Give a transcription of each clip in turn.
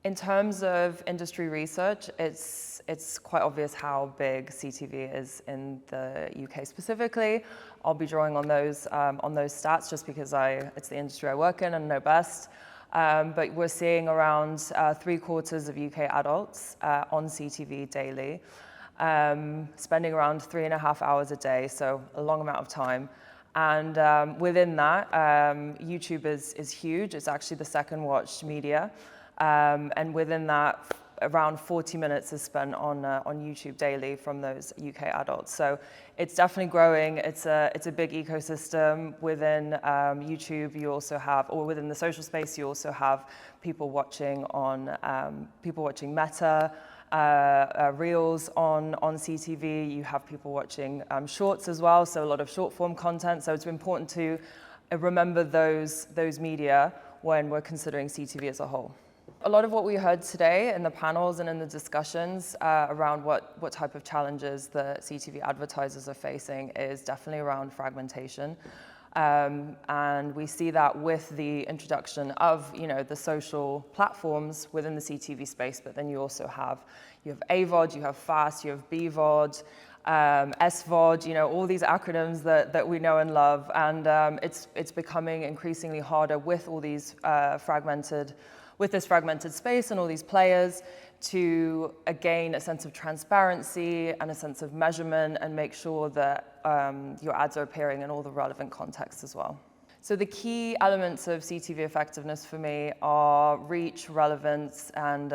In terms of industry research, it's quite obvious how big CTV is in the UK specifically. I'll be drawing on those stats just because it's the industry I work in and know best. But we're seeing around 3/4 of UK adults on CTV daily, spending around 3.5 hours a day, so a long amount of time. And within that, YouTube is huge. It's actually the second watched media. And within that, around 40 minutes is spent on YouTube daily from those UK adults. So it's definitely growing. It's a big ecosystem. Within YouTube, you also have, or within the social space, you also have people watching Meta, Reels on CTV. You have people watching Shorts as well, so a lot of short form content. So it's important to remember those media when we're considering CTV as a whole. A lot of what we heard today in the panels and in the discussions around what type of challenges the CTV advertisers are facing is definitely around fragmentation. And we see that with the introduction of the social platforms within the CTV space, but then you also have AVOD, you have FAST, you have BVOD, SVOD, all these acronyms that we know and love, and it's becoming increasingly harder with all these with this fragmented space and all these players to gain a sense of transparency and a sense of measurement and make sure that your ads are appearing in all the relevant contexts as well. So the key elements of CTV effectiveness for me are reach, relevance, and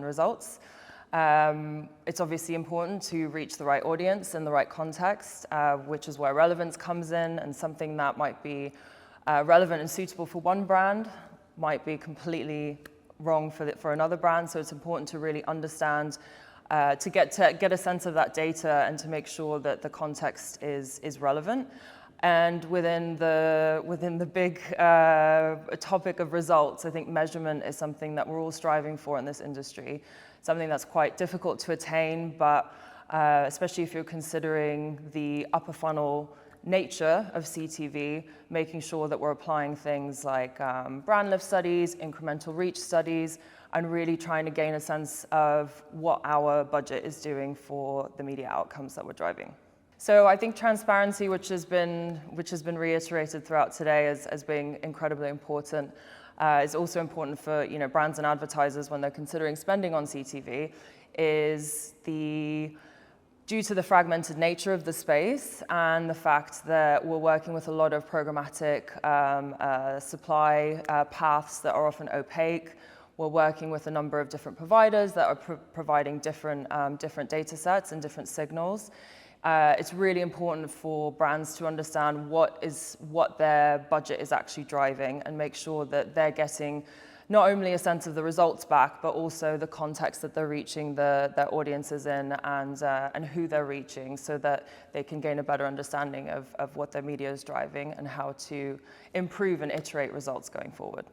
results. It's obviously important to reach the right audience in the right context, which is where relevance comes in, and something that might be relevant and suitable for one brand might be completely wrong for another brand. So it's important to really understand, to get a sense of that data and to make sure that the context is relevant. And within the big topic of results, I think measurement is something that we're all striving for in this industry. Something that's quite difficult to attain, but especially if you're considering the upper funnel nature of CTV, making sure that we're applying things like brand lift studies, incremental reach studies, and really trying to gain a sense of what our budget is doing for the media outcomes that we're driving. So I think transparency, which has been reiterated throughout today as being incredibly important, is also important for brands and advertisers when they're considering spending on CTV, is due to the fragmented nature of the space and the fact that we're working with a lot of programmatic supply paths that are often opaque. We're working with a number of different providers that are providing different data sets and different signals. It's really important for brands to understand what their budget is actually driving and make sure that they're getting not only a sense of the results back, but also the context that they're reaching their audiences in and who they're reaching, so that they can gain a better understanding of what their media is driving and how to improve and iterate results going forward.